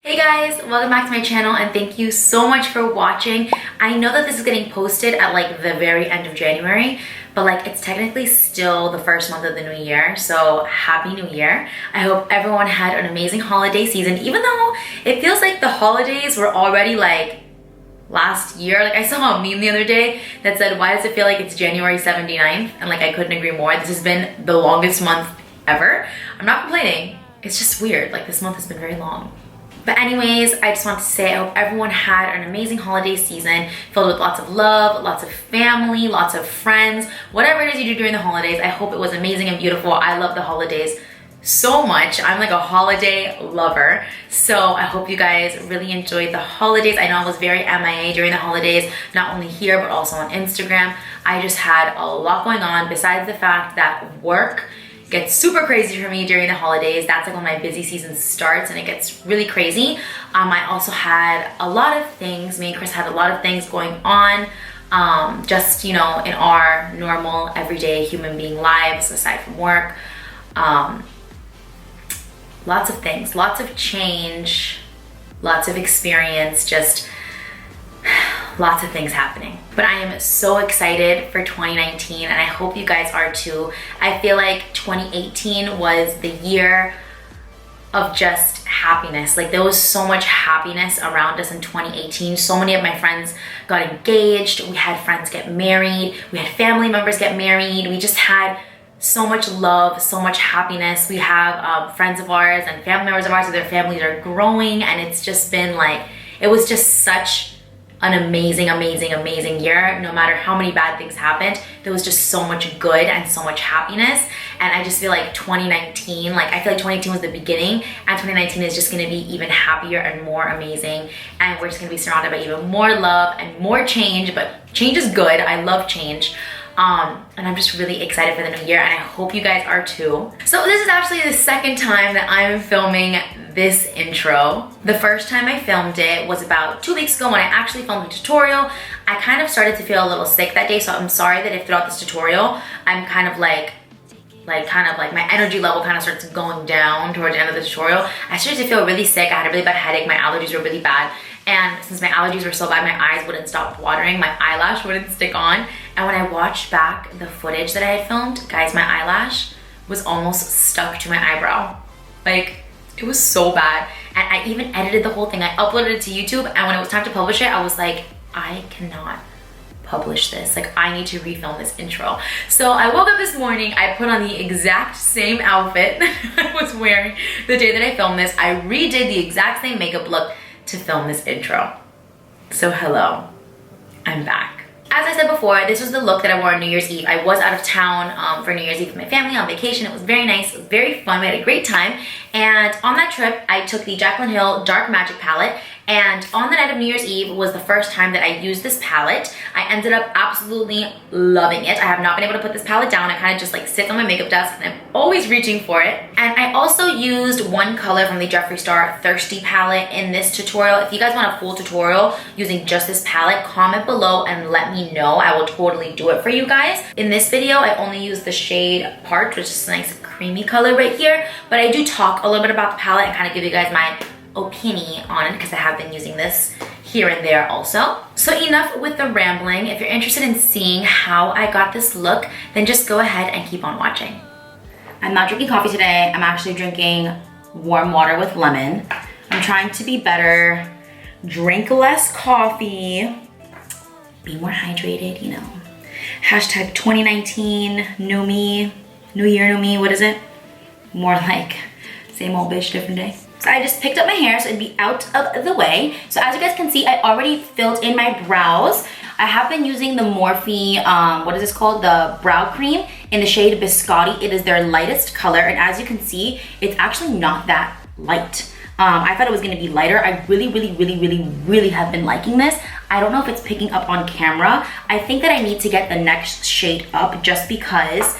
Hey guys, welcome back to my channel and thank you so much for watching. I know that this is getting posted at like the very end of January, but like it's technically still the first month of the new year, so happy new year. I hope everyone had an amazing holiday season, even though it feels like the holidays were already like last year. Like I saw a meme the other day that said, why does it feel like it's January 79th? And like I couldn't agree more. This has been the longest month ever. I'm not complaining, it's just weird. Like this month has been very long. But anyways, I just want to say I hope everyone had an amazing holiday season filled with lots of love, lots of family, lots of friends, whatever it is you do during the holidays. I hope it was amazing and beautiful. I love the holidays so much. I'm like a holiday lover. So I hope you guys really enjoyed the holidays. I know I was very MIA during the holidays, not only here, but also on Instagram. I just had a lot going on besides the fact that work gets super crazy for me during the holidays. That's like when my busy season starts and it gets really crazy. I also had a lot of things, me and Chris had a lot of things going on, just, you know, in our normal everyday human being lives aside from work. Lots of things, lots of change, lots of experience, just lots of things happening. But I am so excited for 2019 and I hope you guys are too. I feel like 2018 was the year of just happiness. Like there was so much happiness around us in 2018. So many of my friends got engaged. We had friends get married. We had family members get married. We just had so much love, so much happiness. We have friends of ours and family members of ours who their families are growing, and it's just been like, it was just such an amazing year. No matter how many bad things happened, there was just so much good and so much happiness. And I just feel like 2019, like I feel like 2018 was the beginning and 2019 is just gonna be even happier and more amazing, and we're just gonna be surrounded by even more love and more change. But change is good. I love change. And I'm just really excited for the new year and I hope you guys are too. So this is actually the second time that I'm filming this intro. The first time I filmed it was about 2 weeks ago when I actually filmed a tutorial. I kind of started to feel a little sick that day, so I'm sorry that if throughout this tutorial I'm kind of like my energy level kind of starts going down towards the end of the tutorial. I started to feel really sick. I had a really bad headache. My allergies were really bad. And since my allergies were so bad, my eyes wouldn't stop watering. My eyelash wouldn't stick on. And when I watched back the footage that I had filmed, guys, my eyelash was almost stuck to my eyebrow. Like, it was so bad. And I even edited the whole thing. I uploaded it to YouTube. And when it was time to publish it, I was like, I cannot publish this. Like, I need to refilm this intro. So I woke up this morning, I put on the exact same outfit I was wearing the day that I filmed this. I redid the exact same makeup look to film this intro. So hello, I'm back. As I said before, this was the look that I wore on New Year's Eve. I was out of town for New Year's Eve with my family on vacation. It was very nice, it was very fun, we had a great time. And on that trip, I took the Jaclyn Hill Dark Magic palette, and on the night of New Year's Eve was the first time that I used this palette. I ended up absolutely loving it. I have not been able to put this palette down. It kind of just like sits on my makeup desk and I'm always reaching for it. And I also used one color from the Jeffree Star Thirsty palette in this tutorial. If you guys want a full tutorial using just this palette, comment below and let me know. I will totally do it for you guys. In this video, I only used the shade Parch, which is a nice creamy color right here. But I do talk a little bit about the palette and kind of give you guys my opinion on it because I have been using this here and there also. So enough with the rambling. If you're interested in seeing how I got this look, then just go ahead and keep on watching. I'm not drinking coffee today. I'm actually drinking warm water with lemon. I'm trying to be better, drink less coffee, be more hydrated, you know. Hashtag 2019, new me, new year, new me, what is it? More like same old bitch, different day. So I just picked up my hair so it'd be out of the way. So as you guys can see, I already filled in my brows. I have been using the Morphe, what is this called? The brow cream in the shade Biscotti. It is their lightest color. And as you can see, it's actually not that light. I thought it was gonna be lighter. I really have been liking this. I don't know if it's picking up on camera. I think that I need to get the next shade up just because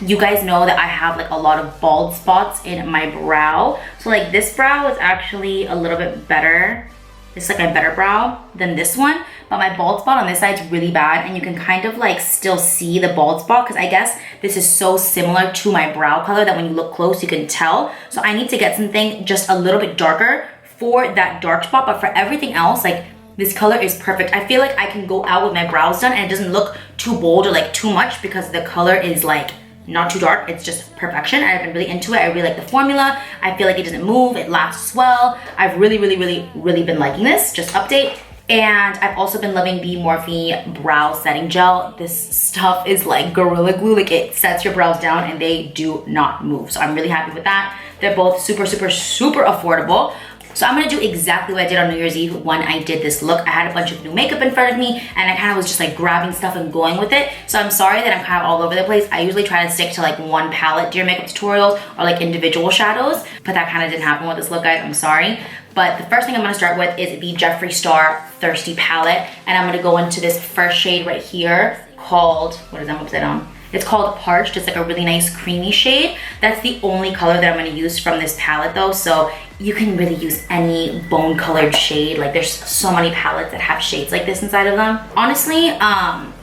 you guys know that I have like a lot of bald spots in my brow. So like this brow is actually a little bit better. It's like my better brow than this one, but my bald spot on this side is really bad, and you can kind of like still see the bald spot because I guess this is so similar to my brow color that when you look close you can tell. So I need to get something just a little bit darker for that dark spot, but for everything else, like this color is perfect. I feel like I can go out with my brows done and it doesn't look too bold or like too much because the color is like not too dark. It's just perfection. I've been really into it. I really like the formula. I feel like it doesn't move. It lasts well. I've really been liking this. Just update. And I've also been loving the Morphe brow setting gel. This stuff is like Gorilla Glue. Like it sets your brows down and they do not move. So I'm really happy with that. They're both super affordable. So I'm gonna do exactly what I did on New Year's Eve when I did this look. I had a bunch of new makeup in front of me and I kind of was just like grabbing stuff and going with it. So I'm sorry that I'm kind of all over the place. I usually try to stick to like one palette during makeup tutorials or like individual shadows, but that kind of didn't happen with this look, guys. I'm sorry. But the first thing I'm gonna start with is the Jeffree Star Thirsty palette. And I'm gonna go into this first shade right here called, what is that upside down? It's called Parched. It's like a really nice creamy shade. That's the only color that I'm gonna use from this palette though. So you can really use any bone colored shade. Like there's so many palettes that have shades like this inside of them. Honestly,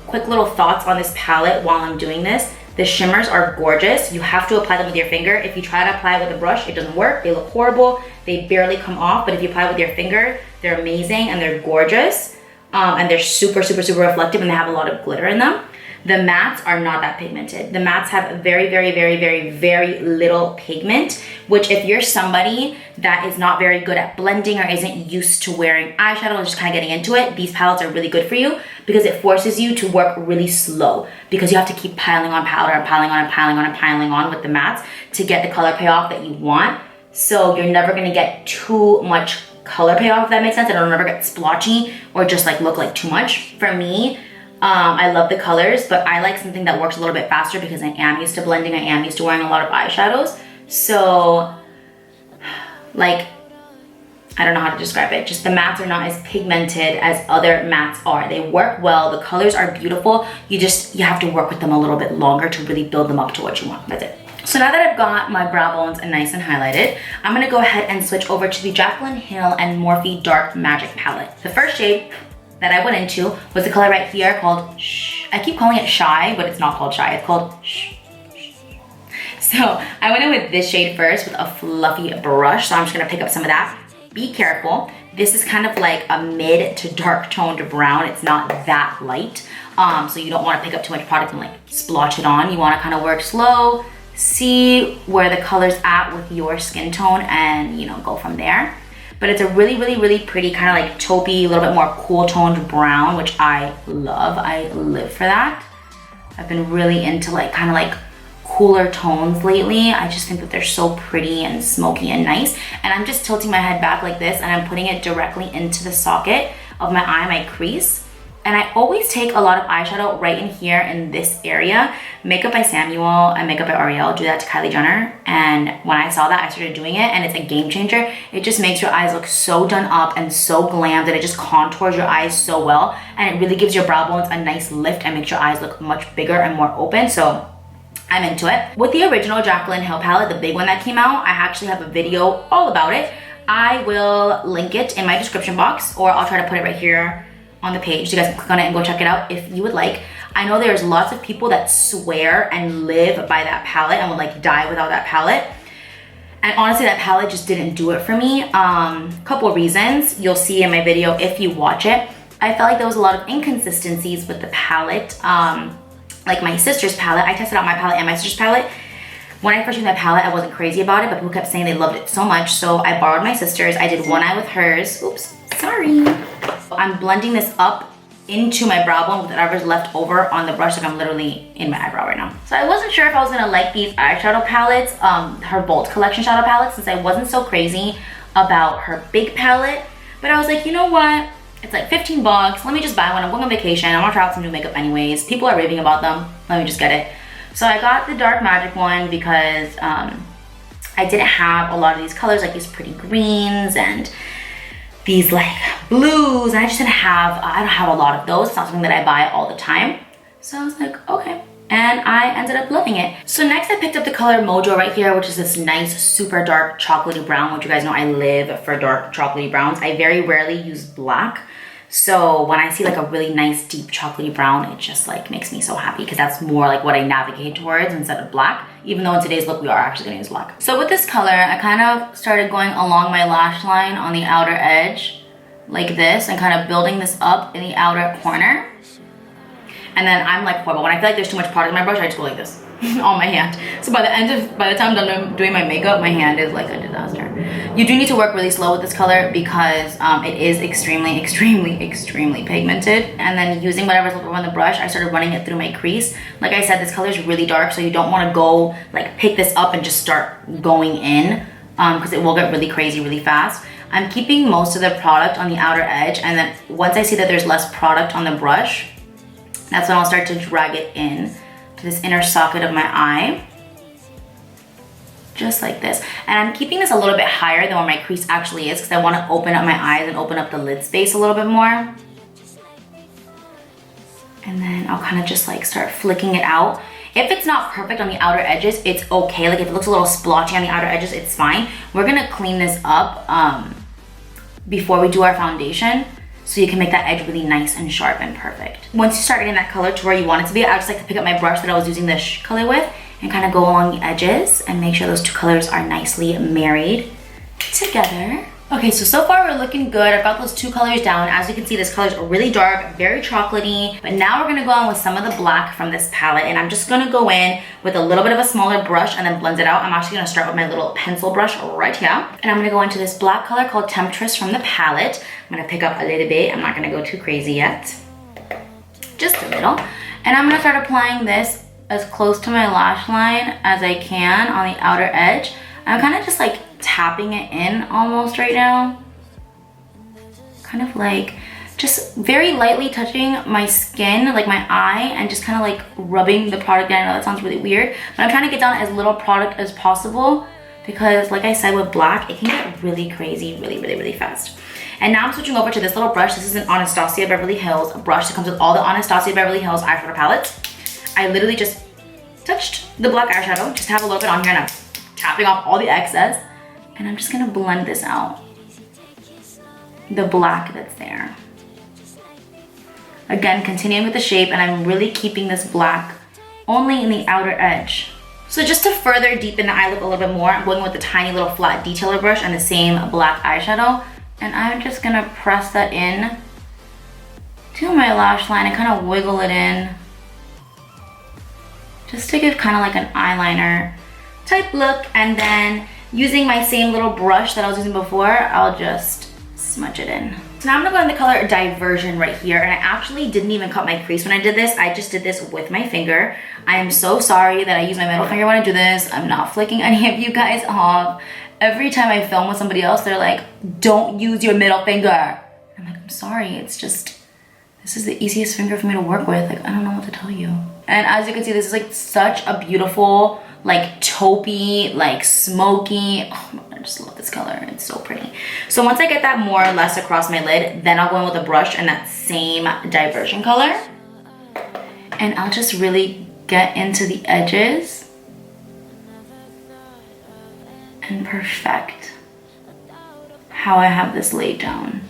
quick little thoughts on this palette while I'm doing this. The shimmers are gorgeous. You have to apply them with your finger. If you try to apply it with a brush, it doesn't work. They look horrible. They barely come off, but if you apply it with your finger, they're amazing and they're gorgeous. And they're super reflective and they have a lot of glitter in them. The mattes are not that pigmented. The mattes have very little pigment, which if you're somebody that is not very good at blending or isn't used to wearing eyeshadow and just kind of getting into it, these palettes are really good for you because it forces you to work really slow because you have to keep piling on powder and piling on with the mattes to get the color payoff that you want. So you're never gonna get too much color payoff, if that makes sense. It'll never get splotchy or just like look like too much. For me, I love the colors, but I like something that works a little bit faster because I am used to blending. I am used to wearing a lot of eyeshadows. So, like, I don't know how to describe it. Just the mattes are not as pigmented as other mattes are. They work well. The colors are beautiful. You have to work with them a little bit longer to really build them up to what you want. That's it. So now that I've got my brow bones nice and highlighted, I'm gonna go ahead and switch over to the Jaclyn Hill and Morphe Dark Magic palette. The first shade that I went into was the color right here called Shh. I keep calling it Shy, but it's not called Shy, it's called Shh. So I went in with this shade first with a fluffy brush, so I'm just gonna pick up some of that. Be careful, this is kind of like a mid to dark toned brown. It's not that light, so you don't wanna pick up too much product and like splotch it on. You wanna kind of work slow, see where the color's at with your skin tone and go from there. But it's a really pretty kind of like taupey, a little bit more cool toned brown, which I love. I live for that. I've been really into like kind of like cooler tones lately. I just think that they're so pretty and smoky and nice. And I'm just tilting my head back like this and I'm putting it directly into the socket of my eye, my crease. And I always take a lot of eyeshadow right in here in this area. Makeup by Samuel and Makeup by Ariel do that to Kylie Jenner. And when I saw that, I started doing it and it's a game changer. It just makes your eyes look so done up and so glammed and it just contours your eyes so well. And it really gives your brow bones a nice lift and makes your eyes look much bigger and more open. So I'm into it. With the original Jaclyn Hill palette, the big one that came out, I actually have a video all about it. I will link it in my description box or I'll try to put it right here on the page. You guys can click on it and go check it out if you would like. I know there's lots of people that swear and live by that palette and would like die without that palette. And honestly, that palette just didn't do it for me. Couple of reasons you'll see in my video if you watch it. I felt like there was a lot of inconsistencies with the palette. Like my sister's palette, I tested out my palette and my sister's palette. When I first used that palette, I wasn't crazy about it, but people kept saying they loved it so much. So I borrowed my sister's. I did one eye with hers. Oops, sorry. I'm blending this up into my brow bone with whatever's left over on the brush. Like I'm literally in my eyebrow right now. So I wasn't sure if I was gonna like these eyeshadow palettes, her Bold Collection shadow palette, since I wasn't so crazy about her big palette. But I was like, you know what? It's like 15 bucks. Let me just buy one. I'm going on vacation. I want to try out some new makeup anyways. People are raving about them. Let me just get it. So I got the Dark Magic one because I didn't have a lot of these colors, like these pretty greens and these like blues. And I don't have a lot of those. It's not something that I buy all the time. So I was like, okay. And I ended up loving it. So next I picked up the color Mojo right here, which is this nice, super dark chocolatey brown, which you guys know I live for dark chocolatey browns. I very rarely use black. So when I see like a really nice deep chocolatey brown, it just like makes me so happy because that's more like what I navigate towards instead of black, even though in today's look we are actually gonna use black. So with this color, I kind of started going along my lash line on the outer edge like this and kind of building this up in the outer corner. And then I'm like horrible. When I feel like there's too much product in my brush, I just go like this on my hand. So by the time I'm done doing my makeup, my hand is like a disaster. You do need to work really slow with this color because it is extremely pigmented. And then using whatever's left over on the brush, I started running it through my crease. Like I said, this color is really dark, so you don't want to go like pick this up and just start going in because it will get really crazy really fast. I'm keeping most of the product on the outer edge, and then once I see that there's less product on the brush, that's when I'll start to drag it in to this inner socket of my eye. Just like this. And I'm keeping this a little bit higher than where my crease actually is because I want to open up my eyes and open up the lid space a little bit more. And then I'll kind of just like start flicking it out. If it's not perfect on the outer edges, it's okay. Like if it looks a little splotchy on the outer edges, it's fine. We're gonna clean this up before we do our foundation, so you can make that edge really nice and sharp and perfect. Once you start getting that color to where you want it to be, I just like to pick up my brush that I was using this color with and kind of go along the edges and make sure those two colors are nicely married together. Okay, so far we're looking good. I've got those two colors down. As you can see, this color is really dark, very chocolatey. But now we're gonna go on with some of the black from this palette, and I'm just gonna go in with a little bit of a smaller brush and then blend it out. I'm actually gonna start with my little pencil brush right here. And I'm gonna go into this black color called Temptress from the palette. I'm gonna pick up a little bit. I'm not gonna go too crazy yet. Just a little. And I'm gonna start applying this as close to my lash line as I can on the outer edge. I'm kind of just like tapping it in almost right now. Kind of like just very lightly touching my skin, like my eye, and just kind of like rubbing the product in. I know that sounds really weird, but I'm trying to get down as little product as possible because like I said, with black, it can get really crazy really fast. And now I'm switching over to this little brush. This is an Anastasia Beverly Hills brush that comes with all the Anastasia Beverly Hills eyeshadow palettes. I literally just touched the black eyeshadow, just have a little bit on here, and I'm tapping off all the excess. And I'm just gonna blend this out, the black that's there. Again, continuing with the shape, and I'm really keeping this black only in the outer edge. So just to further deepen the eye look a little bit more, I'm going with the tiny little flat detailer brush and the same black eyeshadow. And I'm just gonna press that in to my lash line and kind of wiggle it in, just to give kind of like an eyeliner type look. And then using my same little brush that I was using before, I'll just smudge it in. So now I'm gonna go in the color Diversion right here, and I actually didn't even cut my crease when I did this. I just did this with my finger. I am so sorry that I use my middle finger when I do this. I'm not flicking any of you guys off. Every time I film with somebody else, they're like, don't use your middle finger. I'm like, I'm sorry, it's just, this is the easiest finger for me to work with. Like, I don't know what to tell you. And as you can see, this is like such a beautiful, like taupey, like smoky. Oh my God, I just love this color. It's so pretty. So once I get that more or less across my lid, then I'll go in with a brush and that same Diversion color. And I'll just really get into the edges and perfect how I have this laid down.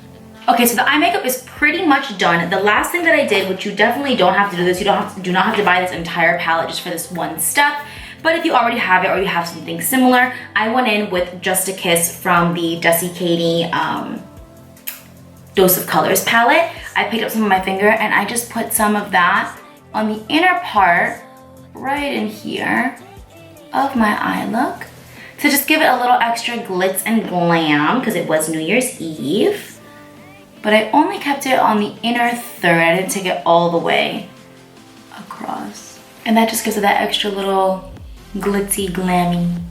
Okay, so the eye makeup is pretty much done. The last thing that I did, which you definitely don't have to do this, you do not have to buy this entire palette just for this one step. But if you already have it or you have something similar, I went in with Just a Kiss from the Desi Katie Dose of Colors palette. I picked up some of my finger and I just put some of that on the inner part, right in here, of my eye look. To just give it a little extra glitz and glam, because it was New Year's Eve. But I only kept it on the inner third. I didn't take it all the way across. And that just gives it that extra little glitzy, glammy,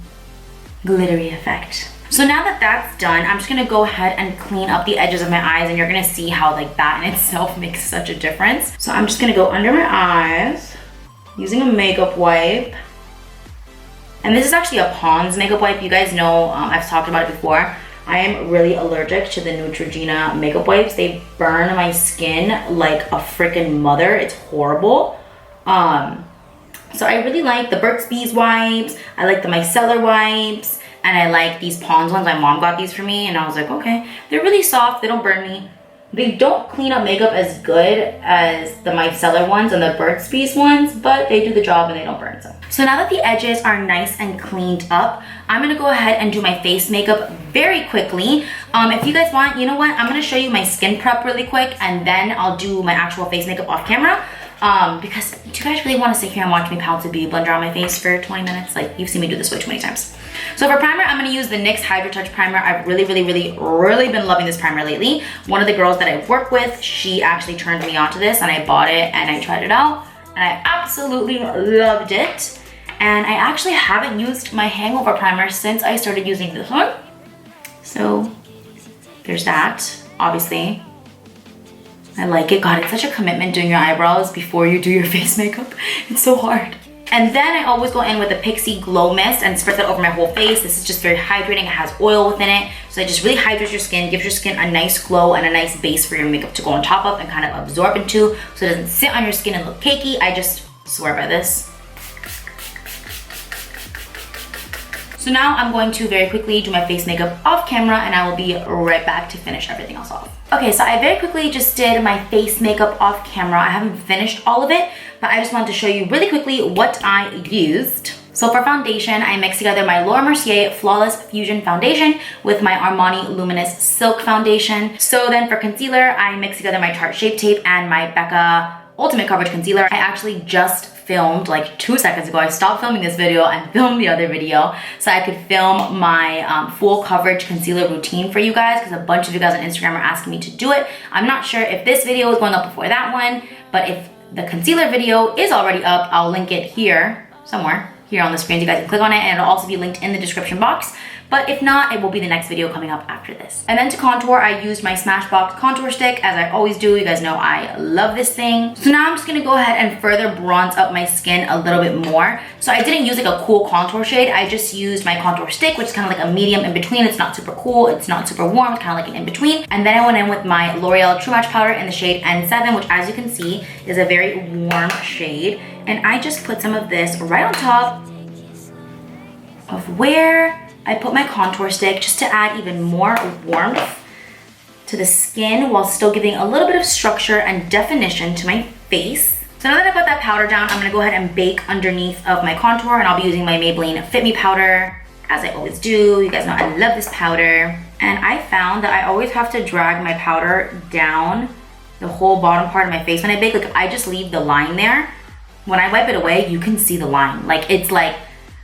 glittery effect. So now that that's done, I'm just gonna go ahead and clean up the edges of my eyes, and you're gonna see how like that in itself makes such a difference. So I'm just gonna go under my eyes using a makeup wipe. And this is actually a Pond's makeup wipe. You guys know, I've talked about it before. I am really allergic to the Neutrogena makeup wipes. They burn my skin like a freaking mother. It's horrible. So I really like the Burt's Bees wipes. I like the micellar wipes. And I like these Pond's ones. My mom got these for me and I was like, okay. They're really soft. They don't burn me. They don't clean up makeup as good as the micellar ones and the Burt's Bees ones, but they do the job and they don't burn some. So now that the edges are nice and cleaned up, I'm gonna go ahead and do my face makeup very quickly. If you guys want, you know what? I'm gonna show you my skin prep really quick and then I'll do my actual face makeup off camera. Because do you guys really want to sit here and watch me pounce a beauty blender on my face for 20 minutes? Like, you've seen me do this way too many times. So for primer, I'm going to use the NYX Hydro Touch Primer. I've really been loving this primer lately. One of the girls that I work with, she actually turned me onto this and I bought it and I tried it out and I absolutely loved it. And I actually haven't used my hangover primer since I started using this one. So there's that, obviously. I like it. God, it's such a commitment doing your eyebrows before you do your face makeup. It's so hard. And then I always go in with the Pixie Glow Mist and spread that over my whole face. This is just very hydrating. It has oil within it. So it just really hydrates your skin, gives your skin a nice glow and a nice base for your makeup to go on top of and kind of absorb into so it doesn't sit on your skin and look cakey. I just swear by this. So now I'm going to very quickly do my face makeup off camera and I will be right back to finish everything else off. Okay, so I very quickly just did my face makeup off camera. I haven't finished all of it, but I just wanted to show you really quickly what I used. So for foundation, I mixed together my Laura Mercier Flawless Fusion Foundation with my Armani Luminous Silk Foundation. So then for concealer, I mixed together my Tarte Shape Tape and my Becca Ultimate Coverage Concealer. I actually just filmed like 2 seconds ago. I stopped filming this video and filmed the other video so I could film my full coverage concealer routine for you guys because a bunch of you guys on Instagram are asking me to do it. I'm not sure if this video is going up before that one, but if the concealer video is already up, I'll link it here somewhere here on the screen. You guys can click on it and it'll also be linked in the description box. But if not, it will be the next video coming up after this. And then to contour, I used my Smashbox contour stick, as I always do. You guys know I love this thing. So now I'm just gonna go ahead and further bronze up my skin a little bit more. So I didn't use like a cool contour shade. I just used my contour stick, which is kind of like a medium in between. It's not super cool, it's not super warm, it's kind of like an in between. And then I went in with my L'Oreal True Match powder in the shade N7, which as you can see is a very warm shade. And I just put some of this right on top of where I put my contour stick just to add even more warmth to the skin while still giving a little bit of structure and definition to my face. So now that I put that powder down, I'm gonna go ahead and bake underneath of my contour and I'll be using my Maybelline Fit Me powder, as I always do. You guys know I love this powder. And I found that I always have to drag my powder down the whole bottom part of my face when I bake. Like I just leave the line there. When I wipe it away, you can see the line. Like it's like,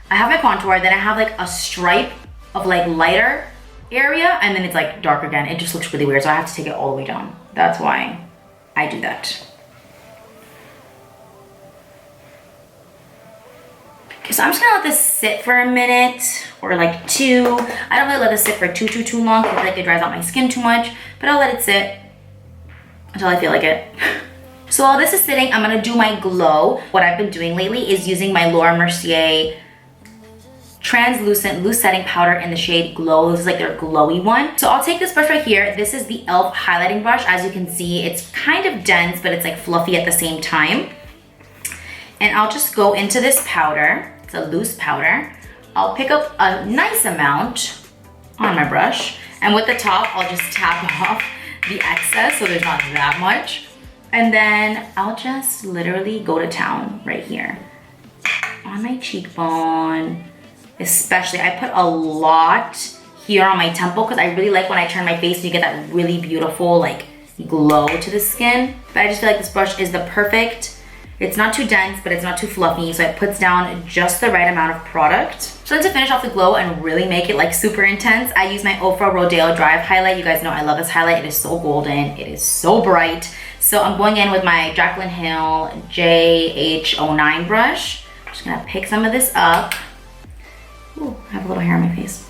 I have my contour, then I have like a stripe of like lighter area, and then it's like dark again. It just looks really weird, so I have to take it all the way down. That's why I do that. Okay, so I'm just gonna let this sit for a minute or like 2. I don't really let this sit for too long because I feel like it dries out my skin too much, but I'll let it sit until I feel like it. So while this is sitting, I'm gonna do my glow. What I've been doing lately is using my Laura Mercier translucent loose setting powder in the shade Glow. This is like their glowy one. So I'll take this brush right here. This is the e.l.f. highlighting brush. As you can see, it's kind of dense, but it's like fluffy at the same time. And I'll just go into this powder. It's a loose powder. I'll pick up a nice amount on my brush. And with the top, I'll just tap off the excess so there's not that much. And then I'll just literally go to town right here on my cheekbone. Especially, I put a lot here on my temple because I really like when I turn my face and you get that really beautiful like glow to the skin. But I just feel like this brush is the perfect. It's not too dense, but it's not too fluffy, so it puts down just the right amount of product. So then to finish off the glow and really make it like super intense, I use my Ofra Rodeo Drive highlight. You guys know I love this highlight. It is so golden. It is so bright. So I'm going in with my Jaclyn Hill JH09 brush. I'm just gonna pick some of this up. Ooh, I have a little hair on my face.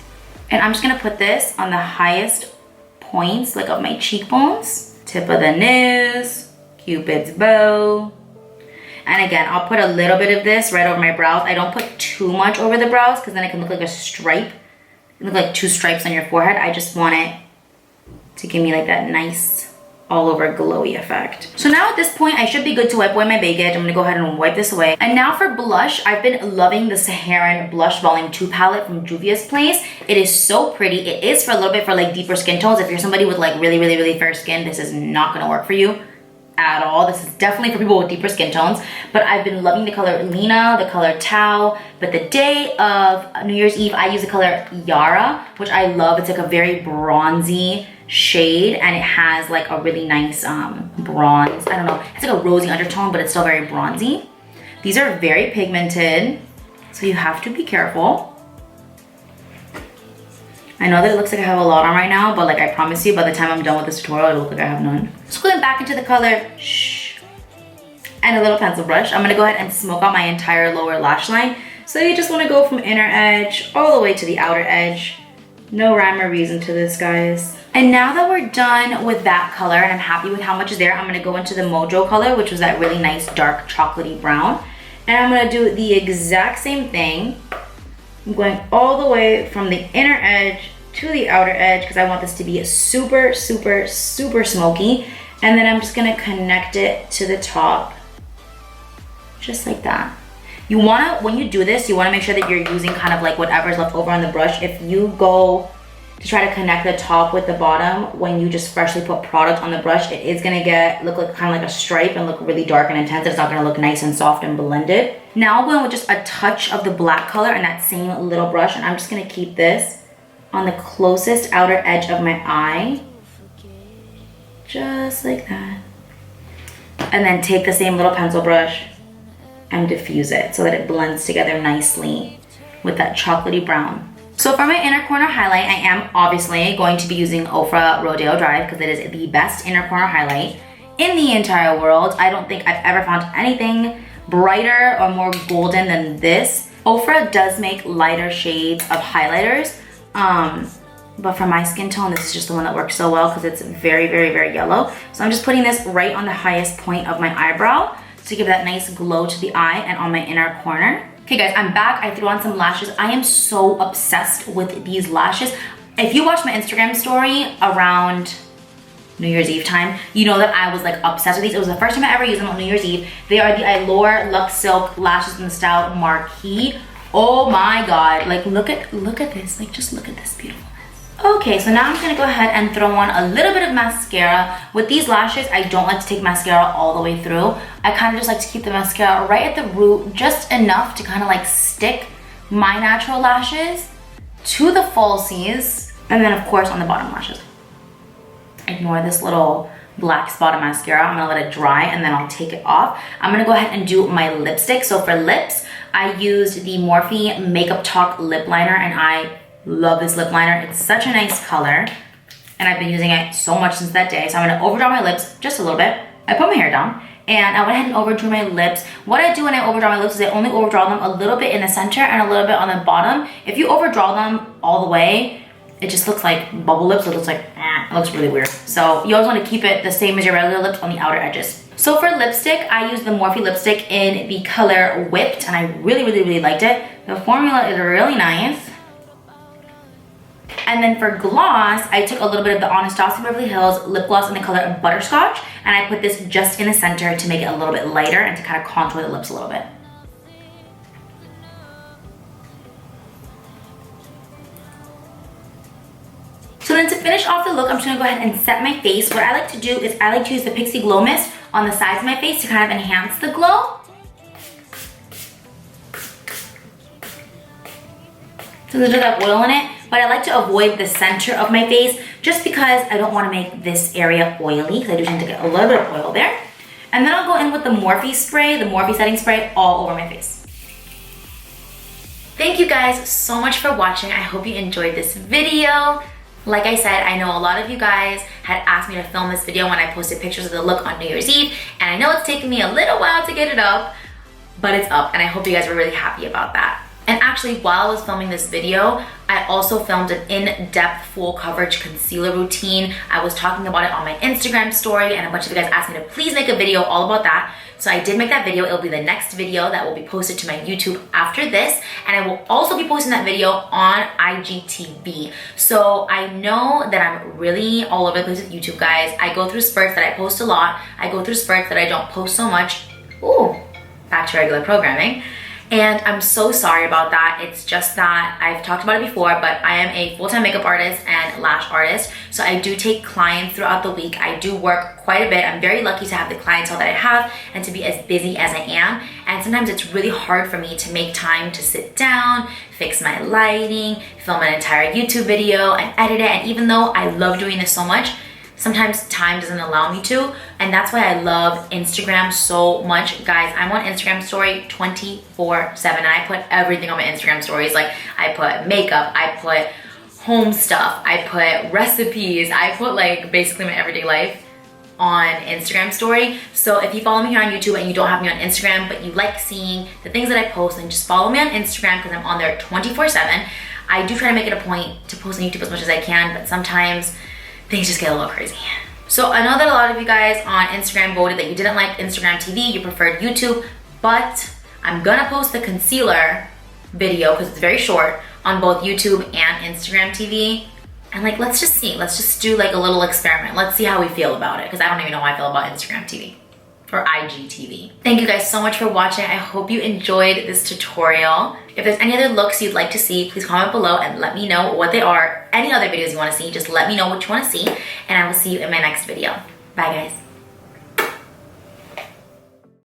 And I'm just gonna put this on the highest points, like of my cheekbones, tip of the nose, Cupid's bow. And again, I'll put a little bit of this right over my brows. I don't put too much over the brows because then it can look like a stripe. It can look like 2 stripes on your forehead. I just want it to give me like that nice all over glowy effect. So now at this point, I should be good to wipe away my baggage. I'm gonna go ahead and wipe this away. And now for blush, I've been loving the Saharan Blush Volume 2 palette from Juvia's Place. It is so pretty. It is for a little bit for like deeper skin tones. If you're somebody with like really fair skin, this is not gonna work for you at all. This is definitely for people with deeper skin tones. But I've been loving the color Lena, the color Tao. But the day of New Year's Eve, I use the color Yara, which I love. It's like a very bronzy shade, and it has like a really nice bronze, I don't know, it's like a rosy undertone, but it's still very bronzy. These are very pigmented, so you have to be careful. I know that it looks like I have a lot on right now, but like I promise you, by the time I'm done with this tutorial, it'll look like I have none. So going back into the color Shh and a little pencil brush, I'm gonna go ahead and smoke out my entire lower lash line. So you just wanna go from inner edge all the way to the outer edge. No rhyme or reason to this, guys. And now that we're done with that color and I'm happy with how much is there, I'm gonna go into the Mojo color, which was that really nice dark chocolatey brown. And I'm gonna do the exact same thing. I'm going all the way from the inner edge to the outer edge because I want this to be super smoky. And then I'm just gonna connect it to the top, just like that. You wanna, when you do this, you wanna make sure that you're using kind of like whatever's left over on the brush. If you go to try to connect the top with the bottom, when you just freshly put product on the brush, it is gonna look like kind of like a stripe and look really dark and intense. It's not gonna look nice and soft and blended. Now I'm going with just a touch of the black color in that same little brush, and I'm just gonna keep this on the closest outer edge of my eye, just like that. And then take the same little pencil brush and diffuse it so that it blends together nicely with that chocolatey brown. So for my inner corner highlight, I am obviously going to be using Ofra Rodeo Drive because it is the best inner corner highlight in the entire world. I don't think I've ever found anything brighter or more golden than this. Ofra does make lighter shades of highlighters, but for my skin tone, this is just the one that works so well because it's very yellow. So I'm just putting this right on the highest point of my eyebrow to give that nice glow to the eye and on my inner corner. Okay guys, I'm back. I threw on some lashes. I am so obsessed with these lashes. If you watched my Instagram story around New Year's Eve time, you know that I was like obsessed with these. It was the first time I ever used them on New Year's Eve. They are the Allure Luxe Silk lashes in the style Marquee. Oh my God, like look at this, like just look at this beautifulness. Okay, so now I'm gonna go ahead and throw on a little bit of mascara. With these lashes, I don't like to take mascara all the way through. I kind of just like to keep the mascara right at the root, just enough to kind of like stick my natural lashes to the falsies, and then of course on the bottom lashes. Ignore this little black spot of mascara. I'm gonna let it dry and then I'll take it off. I'm gonna go ahead and do my lipstick. So for lips, I used the Morphe Makeup Talk lip liner, and I love this lip liner. It's such a nice color, and I've been using it so much since that day. So I'm gonna overdraw my lips just a little bit. I put my hair down, and I went ahead and overdrew my lips. What I do when I overdraw my lips is I only overdraw them a little bit in the center and a little bit on the bottom. If you overdraw them all the way, it just looks like bubble lips. It looks like, it looks really weird. So you always wanna keep it the same as your regular lips on the outer edges. So for lipstick, I used the Morphe lipstick in the color Whipped, and I really liked it. The formula is really nice. And then for gloss, I took a little bit of the Anastasia Beverly Hills lip gloss in the color Butterscotch, and I put this just in the center to make it a little bit lighter and to kind of contour the lips a little bit. So then to finish off the look, I'm just gonna go ahead and set my face. What I like to do is I like to use the Pixie Glow Mist on the sides of my face to kind of enhance the glow. So there's like oil in it, but I like to avoid the center of my face just because I don't want to make this area oily, because I do tend to get a little bit of oil there. And then I'll go in with the Morphe spray, the Morphe setting spray, all over my face. Thank you guys so much for watching. I hope you enjoyed this video. Like I said, I know a lot of you guys had asked me to film this video when I posted pictures of the look on New Year's Eve, and I know it's taken me a little while to get it up, but it's up, and I hope you guys were really happy about that. And actually, while I was filming this video, I also filmed an in-depth full coverage concealer routine. I was talking about it on my Instagram story, and a bunch of you guys asked me to please make a video all about that. So I did make that video. It'll be the next video that will be posted to my YouTube after this, and I will also be posting that video on IGTV. So I know that I'm really all over the place with YouTube, guys. I go through spurts that I post a lot. I go through spurts that I don't post so much. Ooh, back to regular programming. And I'm so sorry about that. It's just that I've talked about it before, but I am a full-time makeup artist and lash artist. So I do take clients throughout the week. I do work quite a bit. I'm very lucky to have the clientele that I have and to be as busy as I am. And sometimes it's really hard for me to make time to sit down, fix my lighting, film an entire YouTube video and edit it. And even though I love doing this so much, sometimes time doesn't allow me to, and that's why I love Instagram so much. Guys, I'm on Instagram story 24/7, and I put everything on my Instagram stories. Like, I put makeup, I put home stuff, I put recipes, I put like basically my everyday life on Instagram story. So if you follow me here on YouTube and you don't have me on Instagram, but you like seeing the things that I post, then just follow me on Instagram because I'm on there 24/7. I do try to make it a point to post on YouTube as much as I can, but sometimes things just get a little crazy. So I know that a lot of you guys on Instagram voted that you didn't like Instagram TV, you preferred YouTube, but I'm gonna post the concealer video because it's very short on both YouTube and Instagram TV. And like, let's just see, let's just do like a little experiment. Let's see how we feel about it because I don't even know how I feel about Instagram TV or IGTV. Thank you guys so much for watching. I hope you enjoyed this tutorial. If there's any other looks you'd like to see, please comment below and let me know what they are. Any other videos you wanna see, just let me know what you wanna see, and I will see you in my next video. Bye guys.